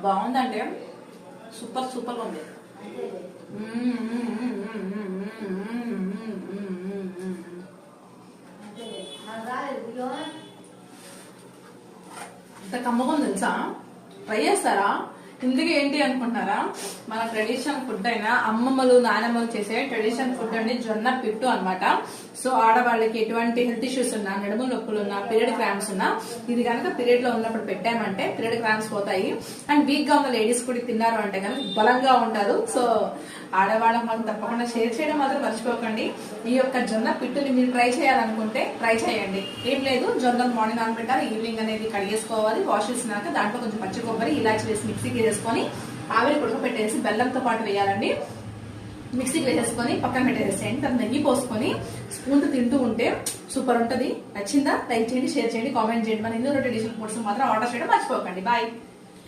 బాగుందంటే super super గా ఉంది. ఇంత కమ్మగా ఉంది తెలుసా? ట్రై చేస్తారా? ఇందుకే ఏంటి అనుకుంటున్నారా? మన ట్రెడిషనల్ ఫుడ్ అయినా అమ్మమ్మలు నానమ్మలు చేసే ట్రెడిషనల్ ఫుడ్ అండి జొన్న పిట్టు అన్నమాట. సో ఆడవాళ్ళకి ఎటువంటి హెల్త్ ఇష్యూస్ ఉన్నా, నడుము నొప్పులు ఉన్నా, పీరియడ్ క్రాంప్స్ ఉన్నా ఇది కనుక పీరియడ్ లో ఉన్నప్పుడు పెట్టామంటే పీరియడ్ క్రాంప్స్ పోతాయి. అండ్ వీక్ గా ఉన్న లేడీస్ కూడా తిన్నారు అంటే కనుక బలంగా ఉంటారు. సో ఆడవాళ్ళకి మనం తప్పకుండా షేర్ చేయడం మాత్రం మర్చిపోకండి. ఈ యొక్క జొన్న పిట్టుని మీరు ట్రై చేయాలనుకుంటే ట్రై చేయండి. ఏం లేదు, జొన్నలు మార్నింగ్ నానబెట్టాలి, ఈవినింగ్ అనేది కడిగేసుకోవాలి. వాష్ చేసినాక దాంట్లో కొంచెం పచ్చి కొబ్బరి, ఇలాచి వేసి మిక్సీకి వేసుకొని ఆవిరి ఉడకపెట్టేసి బెల్లంతో పాటు వేయాలండి. మిక్సీకి వేసేసుకొని పక్కన పెట్టేసేయండి. తర్వాత నెయ్యి పోసుకొని స్పూన్ తో తింటూ ఉంటే సూపర్ ఉంటది. నచ్చిందా? లైక్ చేయండి, షేర్ చేయండి, కామెంట్ చేయండి. మన హిందూ ట్రెడిషనల్ ఫుడ్స్ మాత్రం ఆర్డర్ చేయడం మర్చిపోకండి. బాయ్.